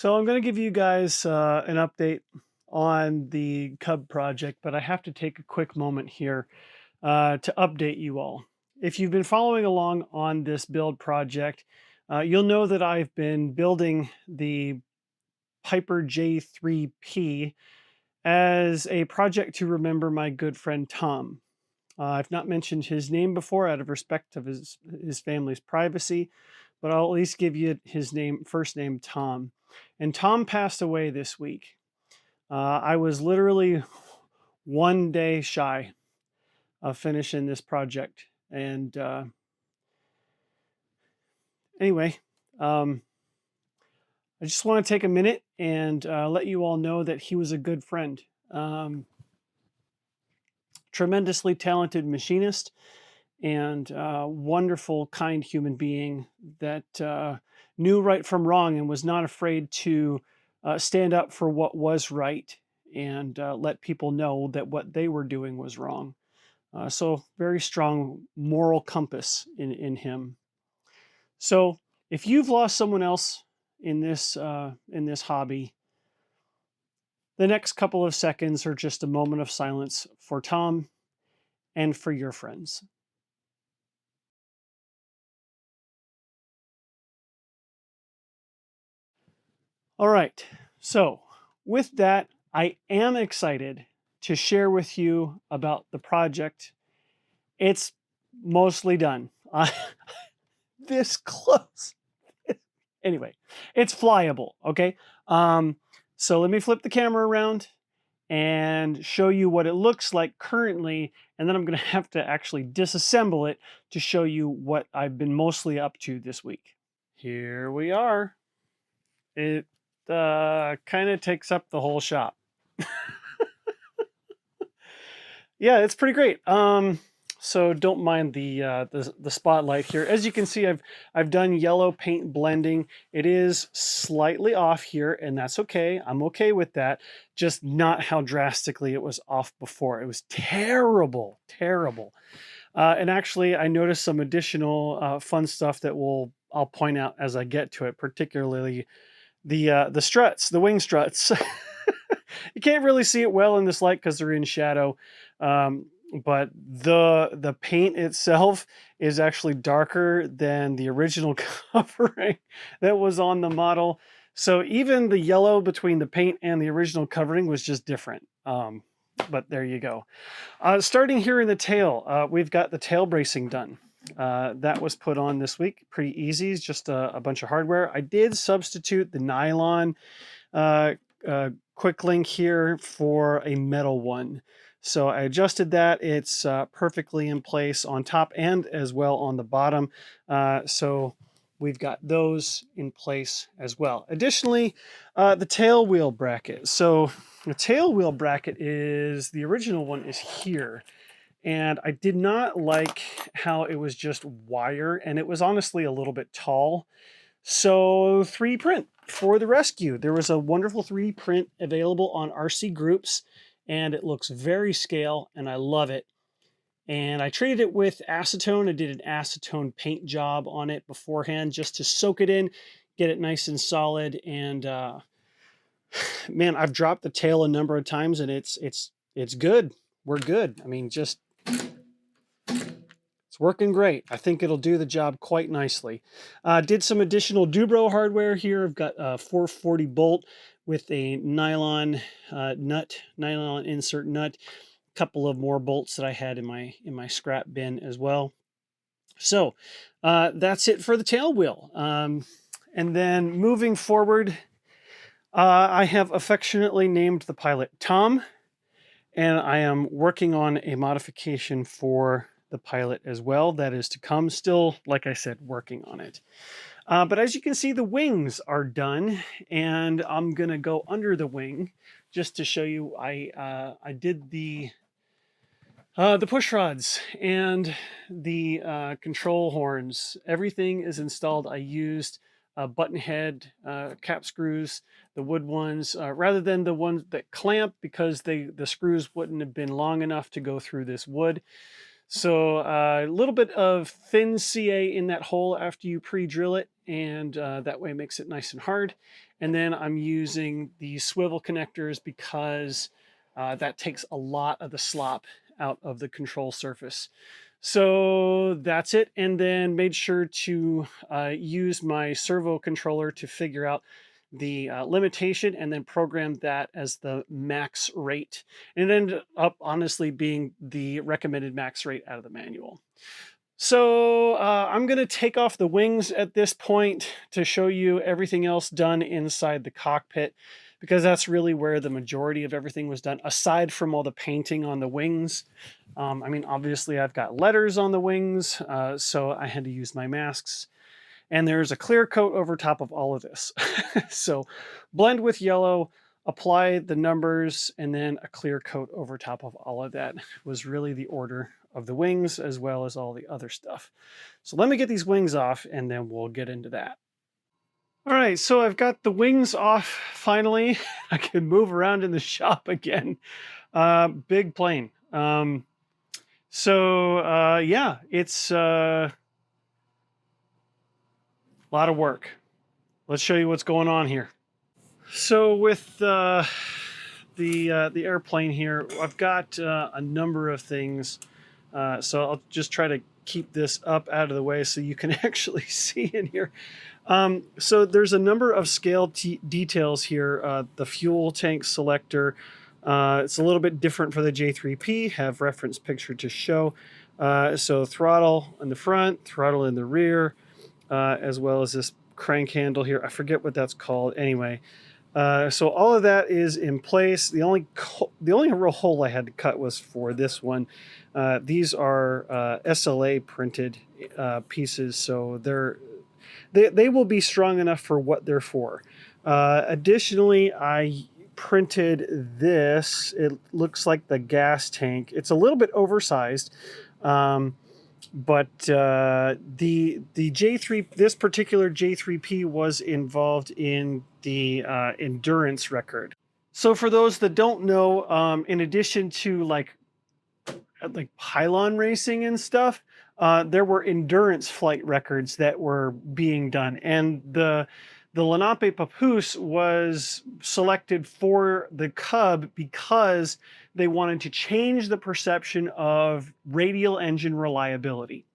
So I'm going to give you guys an update on the Cub project, but I have to take a quick moment here to update you all. If you've been following along on this build project, you'll know that I've been building the Piper J-3P as a project to remember my good friend Tom. I've not mentioned his name before out of respect of his family's privacy, but I'll at least give you his first name, Tom. And Tom passed away this week. I was literally one day shy of finishing this project. And anyway, I just want to take a minute and let you all know that he was a good friend. Tremendously talented machinist and wonderful, kind human being that knew right from wrong and was not afraid to stand up for what was right and let people know that what they were doing was wrong. So very strong moral compass in him. So if you've lost someone else in this hobby, the next couple of seconds are just a moment of silence for Tom and for your friends. All right, so with that, I am excited to share with you about the project. It's mostly done. This close. Anyway, it's flyable, okay? So let me flip the camera around and show you what it looks like currently, and then I'm gonna have to actually disassemble it to show you what I've been mostly up to this week. Here we are. It kind of takes up the whole shop. Yeah, it's pretty great. So don't mind the spotlight here. As you can see, I've done yellow paint blending. It is slightly off here, and that's okay. I'm okay with that. Just not how drastically it was off before. It was terrible, terrible. And actually, I noticed some additional fun stuff that I'll point out as I get to it, particularly the struts, the wing struts. You can't really see it well in this light because they're in shadow. But the paint itself is actually darker than the original covering that was on the model. So even the yellow between the paint and the original covering was just different. But there you go. Starting here in the tail, we've got the tail bracing done. That was put on this week. Pretty easy. It's just a bunch of hardware. I did substitute the nylon quick link here for a metal one. So I adjusted that. It's perfectly in place on top and as well on the bottom. So we've got those in place as well. Additionally, the tail wheel bracket. So the tail wheel bracket the original one is here. And I did not like how it was just wire, and it was honestly a little bit tall. So 3D print for the rescue. There was a wonderful 3D print available on RC Groups, and it looks very scale, and I love it. And I treated it with acetone. I did an acetone paint job on it beforehand just to soak it in, get it nice and solid. And man, I've dropped the tail a number of times, and it's good. We're good. I mean, just it's working great. I think it'll do the job quite nicely. Did some additional Dubro hardware here. I've got a 440 bolt with a nylon nylon insert nut. A couple of more bolts that I had in my scrap bin as well. So that's it for the tail wheel. And then moving forward, I have affectionately named the pilot Tom, and I am working on a modification for the pilot as well. That is to come. Still, like I said, working on it. But as you can see, the wings are done, and I'm gonna go under the wing just to show you. I did the push rods and the control horns. Everything is installed. I used button head cap screws, the wood ones, rather than the ones that clamp, because the screws wouldn't have been long enough to go through this wood. So a little bit of thin CA in that hole after you pre-drill it, and that way makes it nice and hard. And then I'm using the swivel connectors because that takes a lot of the slop out of the control surface. So that's it. And then made sure to use my servo controller to figure out the limitation and then program that as the max rate. And it ended up honestly being the recommended max rate out of the manual. So I'm going to take off the wings at this point to show you everything else done inside the cockpit, because that's really where the majority of everything was done, aside from all the painting on the wings. I mean, obviously I've got letters on the wings, so I had to use my masks. And there's a clear coat over top of all of this. So blend with yellow, apply the numbers, and then a clear coat over top of all of that was really the order of the wings as well as all the other stuff. So let me get these wings off and then we'll get into that. All right, so I've got the wings off finally. I can move around in the shop again. Big plane. Yeah, it's a lot of work. Let's show you what's going on here. So with the airplane here, I've got a number of things. So I'll just try to keep this up out of the way so you can actually see in here. So there's a number of scale details here. The fuel tank selector, it's a little bit different for the J-3P, have reference picture to show. So throttle in the front, throttle in the rear, as well as this crank handle here. I forget what that's called anyway. So all of that is in place. The only real hole I had to cut was for this one. These are SLA printed pieces, so they will be strong enough for what they're for. Additionally, I printed this. It looks like the gas tank. It's a little bit oversized. But the J3, this particular J3P was involved in the endurance record. So for those that don't know, in addition to like pylon racing and stuff, there were endurance flight records that were being done, and the Lenape Papoose was selected for the Cub because they wanted to change the perception of radial engine reliability.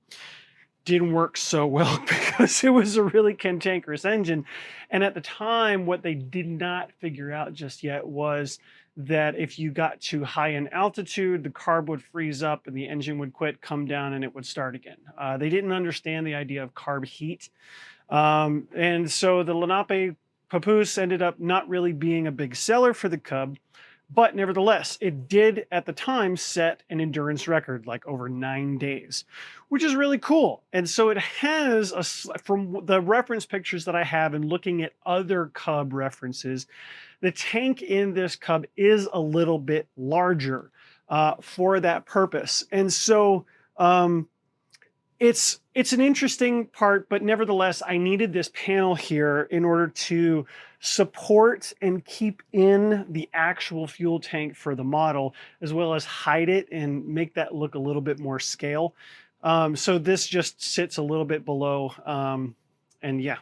Didn't work so well because it was a really cantankerous engine. And at the time, what they did not figure out just yet was that if you got too high in altitude, the carb would freeze up and the engine would quit, come down, and it would start again. They didn't understand the idea of carb heat. And so the Lenape Papoose ended up not really being a big seller for the Cub, but nevertheless, it did at the time set an endurance record, like over 9 days, which is really cool. And so it has, from the reference pictures that I have and looking at other Cub references, the tank in this Cub is a little bit larger for that purpose. And so it's an interesting part, but nevertheless, I needed this panel here in order to support and keep in the actual fuel tank for the model, as well as hide it and make that look a little bit more scale. So this just sits a little bit below, and yeah,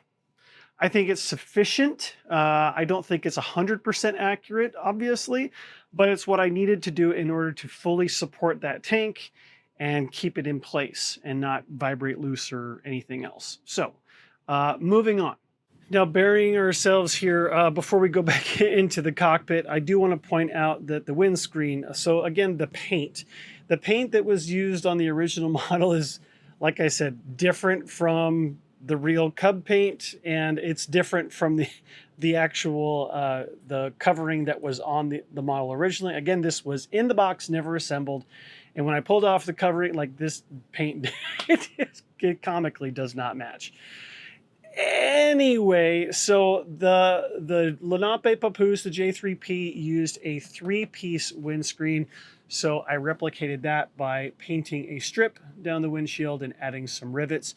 I think it's sufficient. I don't think it's 100% accurate, obviously, but it's what I needed to do in order to fully support that tank and keep it in place and not vibrate loose or anything else. So moving on. Now, burying ourselves here, before we go back into the cockpit, I do want to point out that the windscreen, so again, the paint that was used on the original model is, like I said, different from the real Cub paint, and it's different from the actual the covering that was on the model originally. Again, this was in the box, never assembled. And when I pulled off the covering, like this paint, it comically does not match. Anyway, so the Lenape Papoose, the J3P, used a 3-piece windscreen. So I replicated that by painting a strip down the windshield and adding some rivets.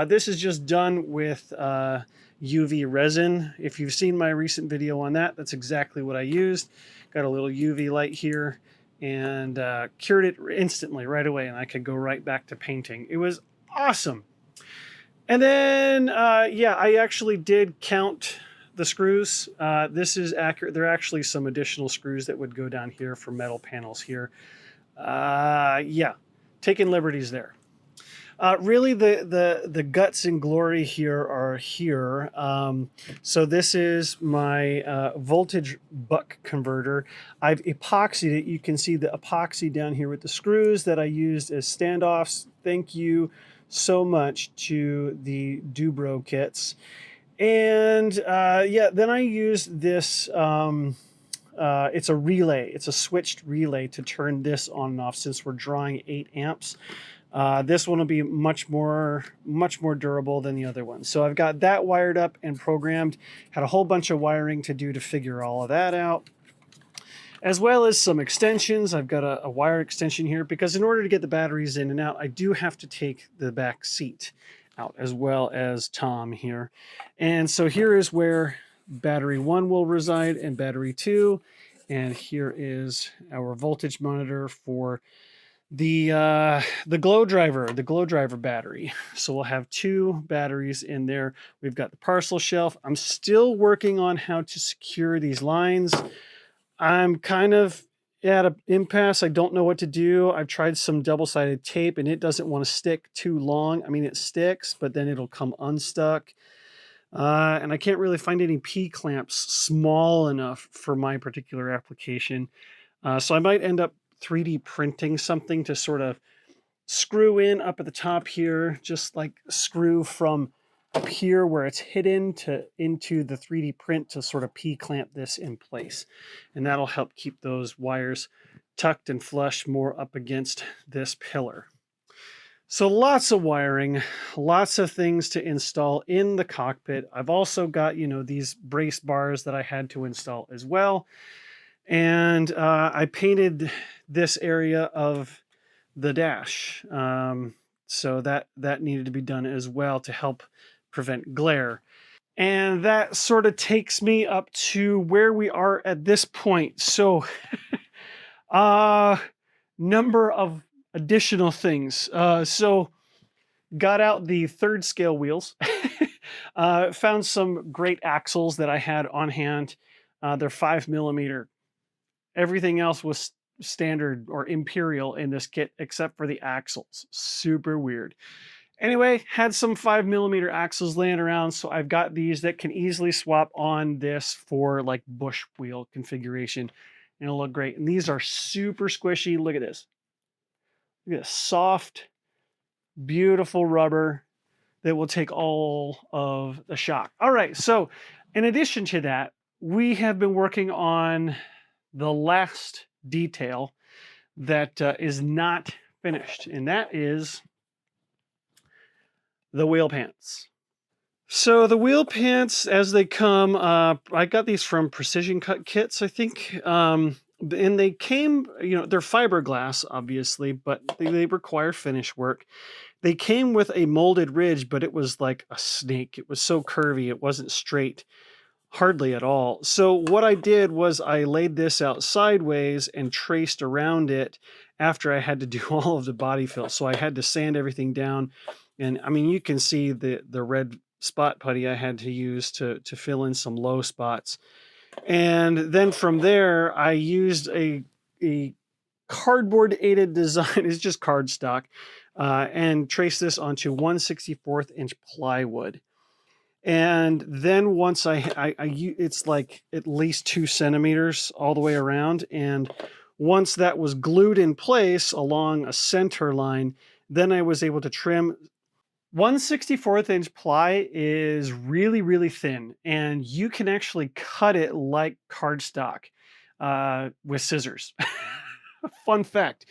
This is just done with UV resin. If you've seen my recent video on that, that's exactly what I used. Got a little UV light here and cured it instantly right away, and I could go right back to painting. It was awesome. And then, yeah, I actually did count the screws. This is accurate. There are actually some additional screws that would go down here for metal panels here. Yeah, taking liberties there. Really, the guts and glory here are here. So this is my voltage buck converter. I've epoxied it. You can see the epoxy down here with the screws that I used as standoffs. Thank you so much to the Dubro kits. And yeah, then I used this. It's a relay. It's a switched relay to turn this on and off since we're drawing 8 amps. This one will be much more durable than the other one. So I've got that wired up and programmed. Had a whole bunch of wiring to do to figure all of that out, as well as some extensions. I've got a wire extension here because in order to get the batteries in and out, I do have to take the back seat out, as well as Tom here. And so here is where battery 1 will reside and battery 2. And here is our voltage monitor for the glow driver battery. So we'll have 2 batteries in there. We've got the parcel shelf. I'm still working on how to secure these lines. I'm kind of at an impasse. I don't know what to do. I've tried some double-sided tape and it doesn't want to stick too long. I mean, it sticks, but then it'll come unstuck. And I can't really find any P-clamps small enough for my particular application. So I might end up 3D printing something to sort of screw in up at the top here, just like screw from up here where it's hidden into the 3D print to sort of P-clamp this in place. And that'll help keep those wires tucked and flush more up against this pillar. So lots of wiring, lots of things to install in the cockpit. I've also got, you know, these brace bars that I had to install as well. And I painted this area of the dash. So that needed to be done as well to help prevent glare. And that sort of takes me up to where we are at this point. So number of additional things. So got out the 3rd scale wheels. Found some great axles that I had on hand. They're 5mm. Everything else was standard or imperial in this kit except for the axles. Super weird. Anyway, had some 5mm axles laying around, so I've got these that can easily swap on this for like bush wheel configuration, and it'll look great. And these are super squishy. Look at this. Look at this soft, beautiful rubber that will take all of the shock. All right, so in addition to that, we have been working on the last detail that is not finished, and that is the wheel pants. So the wheel pants, as they come, I got these from Precision Cut Kits, I think, and they came, you know, they're fiberglass, obviously, but they require finish work. They came with a molded ridge, but it was like a snake. It was so curvy, it wasn't straight. Hardly at all. So what I did was I laid this out sideways and traced around it after I had to do all of the body fill. So I had to sand everything down. And I mean, you can see the red spot putty I had to use to fill in some low spots. And then from there, I used a cardboard aided design. It's just cardstock, and traced this onto 1/64 inch plywood. And then once it's like at least 2 centimeters all the way around. And once that was glued in place along a center line, then I was able to trim. 1/64 inch ply is really, really thin, and you can actually cut it like cardstock with scissors. Fun fact.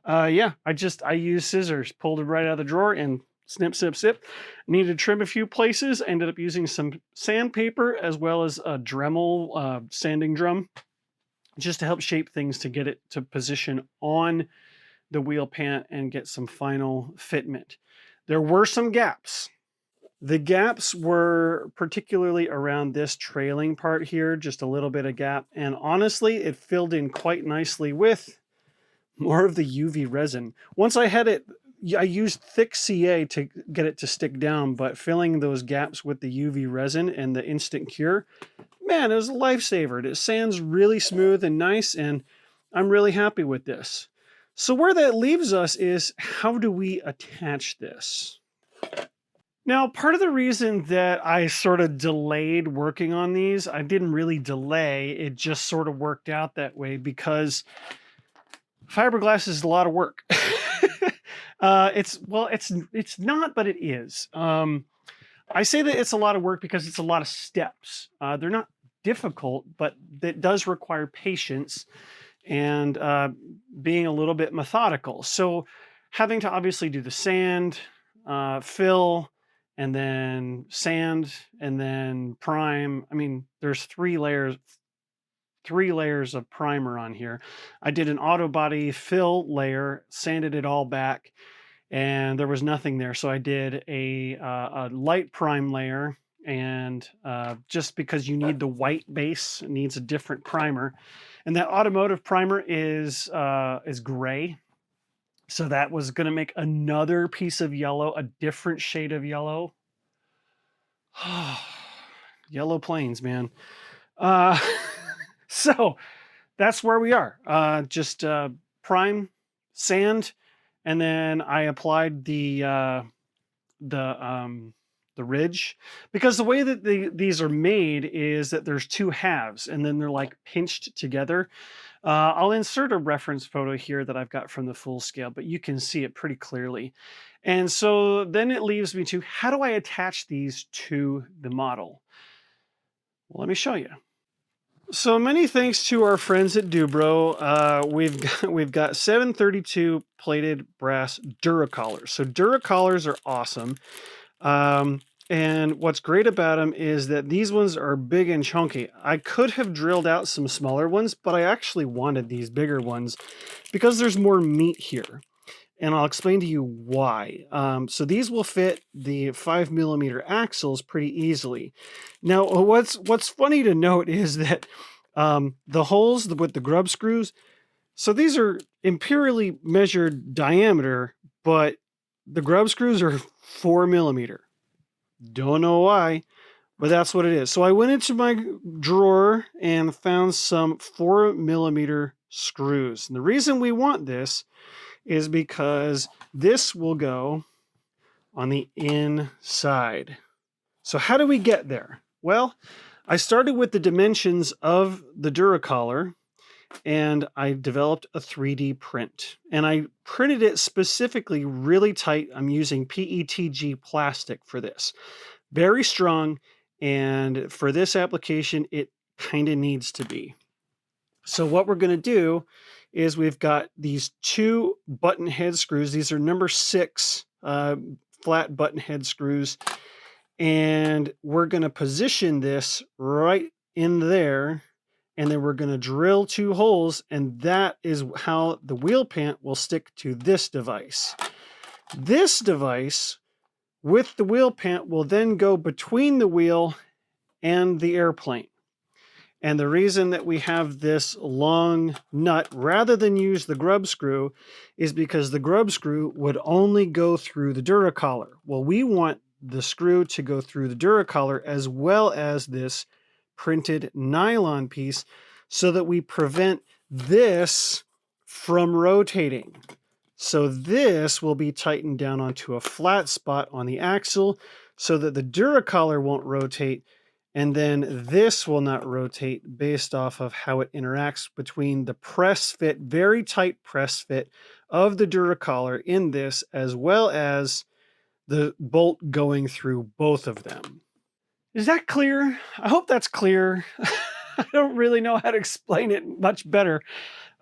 Yeah, I used scissors, pulled it right out of the drawer and snip, snip, snip. Needed to trim a few places. Ended up using some sandpaper as well as a Dremel sanding drum just to help shape things to get it to position on the wheel pant and get some final fitment. There were some gaps. The gaps were particularly around this trailing part here, just a little bit of gap. And honestly, it filled in quite nicely with more of the UV resin. Once I had it, I used thick CA to get it to stick down, but filling those gaps with the UV resin and the instant cure, man, it was a lifesaver. It sands really smooth and nice, and I'm really happy with this. So where that leaves us is, how do we attach this? Now, part of the reason that I sort of delayed working on these, I didn't really delay, it just sort of worked out that way, because fiberglass is a lot of work. It's not, but it is. I say that it's a lot of work because it's a lot of steps. They're not difficult, but it does require patience and being a little bit methodical. So having to obviously do the sand, fill, and then sand, and then prime. I mean, there's three layers of primer on here. I did an auto body fill layer, sanded it all back, and there was nothing there. So I did a light prime layer, and just because you need the white base, it needs a different primer. And that automotive primer is gray. So that was going to make another piece of yellow, a different shade of yellow. Yellow planes, man. So that's where we are. Just prime, sand, and then I applied the ridge, because the way that these are made is that there's two halves, and then they're like pinched together. I'll insert a reference photo here that I've got from the full scale, but you can see it pretty clearly. And so then it leaves me to, how do I attach these to the model? Well, let me show you. So many thanks to our friends at Dubro. We've got 732 plated brass Duracollars. So Duracollars are awesome. And what's great about them is that these ones are big and chunky. I could have drilled out some smaller ones, but I actually wanted these bigger ones because there's more meat here. And I'll explain to you why. So these will fit the 5mm axles pretty easily. Now, what's funny to note is that the holes with the grub screws, so these are imperially measured diameter, but the grub screws are 4mm. Don't know why, but that's what it is. So I went into my drawer and found some 4mm screws. And the reason we want this is because this will go on the inside. So how do we get there? Well, I started with the dimensions of the Duracollar, and I developed a 3D print. And I printed it specifically really tight. I'm using PETG plastic for this. Very strong, and for this application, it kind of needs to be. So what we're going to do is we've got these two button head screws. These are number 6 flat button head screws. And we're going to position this right in there. And then we're going to drill 2 holes. And that is how the wheel pant will stick to this device. This device with the wheel pant will then go between the wheel and the airplane. And the reason that we have this long nut rather than use the grub screw is because the grub screw would only go through the Duracollar. Well, we want the screw to go through the Duracollar as well as this printed nylon piece so that we prevent this from rotating. So this will be tightened down onto a flat spot on the axle so that the Duracollar won't rotate, and then this will not rotate based off of how it interacts between the press fit, very tight press fit of the Duracollar in this, as well as the bolt going through both of them. Is that clear? I hope that's clear. I don't really know how to explain it much better.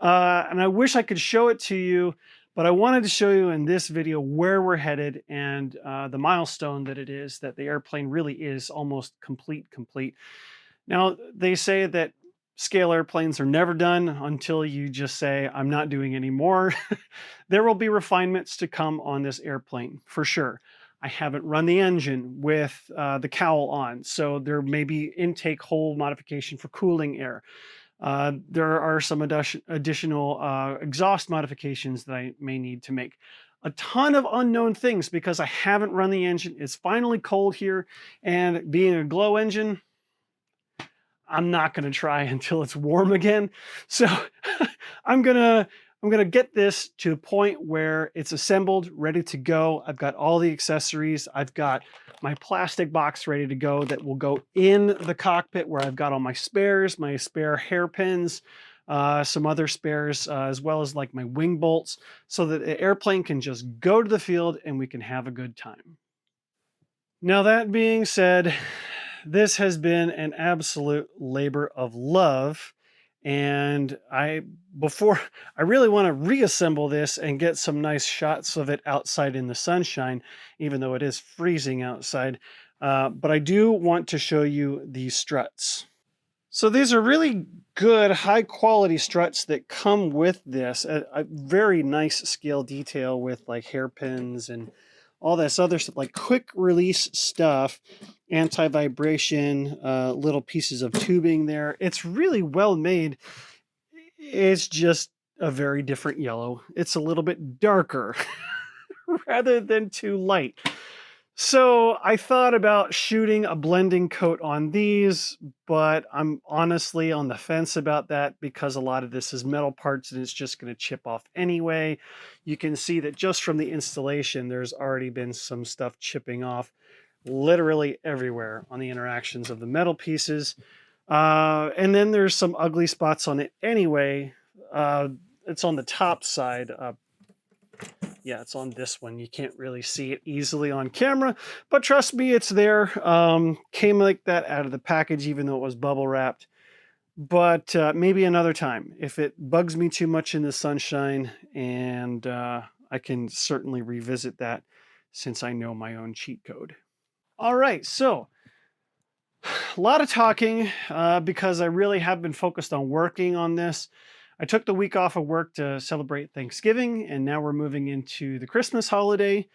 And I wish I could show it to you, but I wanted to show you in this video where we're headed and the milestone that it is, that the airplane really is almost complete. Now, they say that scale airplanes are never done until you just say, I'm not doing any more. There will be refinements to come on this airplane, for sure. I haven't run the engine with the cowl on, so there may be intake hole modification for cooling air. There are some additional exhaust modifications that I may need to make. a ton of unknown things because I haven't run the engine. It's finally cold here, and being a glow engine, I'm not going to try until it's warm again. So I'm going to get this to a point where it's assembled, ready to go. I've got all the accessories. I've got my plastic box ready to go that will go in the cockpit, where I've got all my spares, my spare hairpins, some other spares, as well as like my wing bolts, so that the airplane can just go to the field and we can have a good time. Now, that being said, this has been an absolute labor of love. And before I really want to reassemble this and get some nice shots of it outside in the sunshine, even though it is freezing outside. But I do want to show you these struts. So these are really good, high quality struts that come with this. A very nice scale detail with like hairpins and all this other stuff, like quick release stuff, anti-vibration, little pieces of tubing there. It's really well made. It's just a very different yellow. It's a little bit darker rather than too light. So I thought about shooting a blending coat on these, but I'm honestly on the fence about that because a lot of this is metal parts and it's just going to chip off anyway. You can see that just from the installation, there's already been some stuff chipping off literally everywhere on the interactions of the metal pieces. And then there's some ugly spots on it anyway. It's on the top side. Yeah, it's on this one. You can't really see it easily on camera, but trust me, it's there. Came like that out of the package, even though it was bubble wrapped. But maybe another time, if it bugs me too much in the sunshine, and I can certainly revisit that since I know my own cheat code. All right, so a lot of talking because I really have been focused on working on this. I took the week off of work to celebrate Thanksgiving, and now we're moving into the Christmas holiday.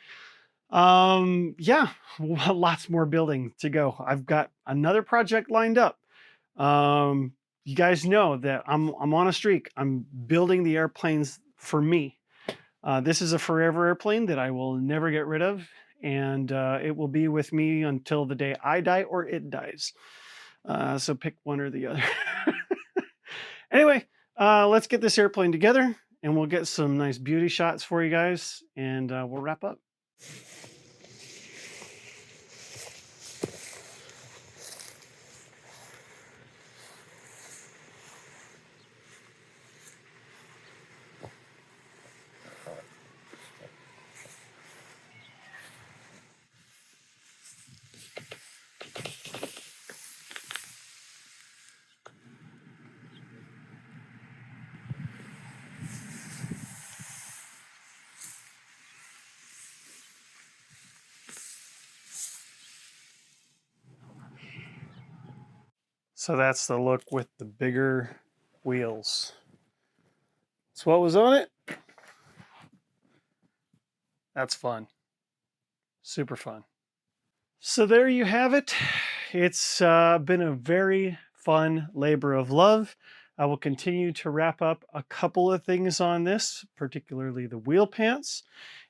Yeah, lots more building to go. I've got another project lined up. You guys know that I'm on a streak. I'm building the airplanes for me. This is a forever airplane that I will never get rid of, and it will be with me until the day I die or it dies. So pick one or the other. Anyway, let's get this airplane together and we'll get some nice beauty shots for you guys, and we'll wrap up. So that's the look with the bigger wheels. So what was on it? That's fun. Super fun. So there you have it. It's been a very fun labor of love. I will continue to wrap up a couple of things on this, particularly the wheel pants,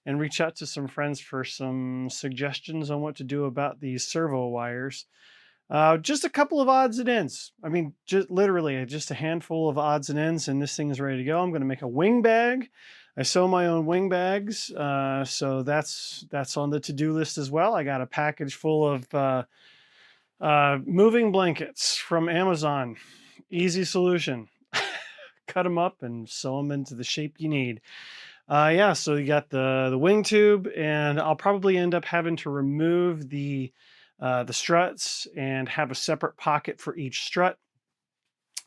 and reach out to some friends for some suggestions on what to do about these servo wires. Just a couple of odds and ends. I mean, just literally just a handful of odds and ends, and this thing is ready to go. I'm going to make a wing bag. I sew my own wing bags, so that's on the to-do list as well. I got a package full of moving blankets from Amazon. Easy solution. Cut them up and sew them into the shape you need. Yeah, so you got the wing tube, and I'll probably end up having to remove the struts and have a separate pocket for each strut.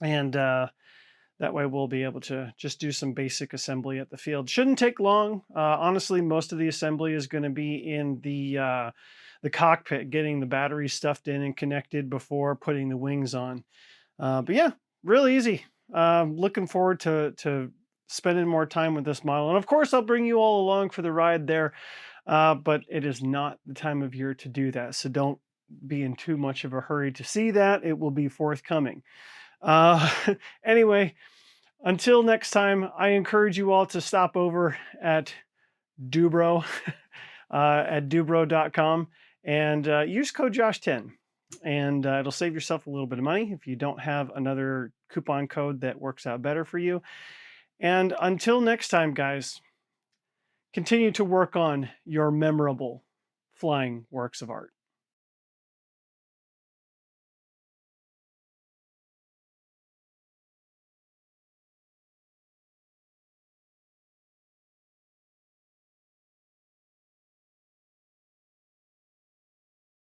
And that way we'll be able to just do some basic assembly at the field. Shouldn't take long. Honestly, most of the assembly is going to be in the cockpit, getting the battery stuffed in and connected before putting the wings on. But yeah, really easy. Looking forward to spending more time with this model. And of course, I'll bring you all along for the ride there. But it is not the time of year to do that. So don't be in too much of a hurry to see that. It will be forthcoming. Anyway, until next time, I encourage you all to stop over at Dubro at dubro.com, and use code Josh10, and it'll save yourself a little bit of money if you don't have another coupon code that works out better for you. And until next time, guys, continue to work on your memorable flying works of art.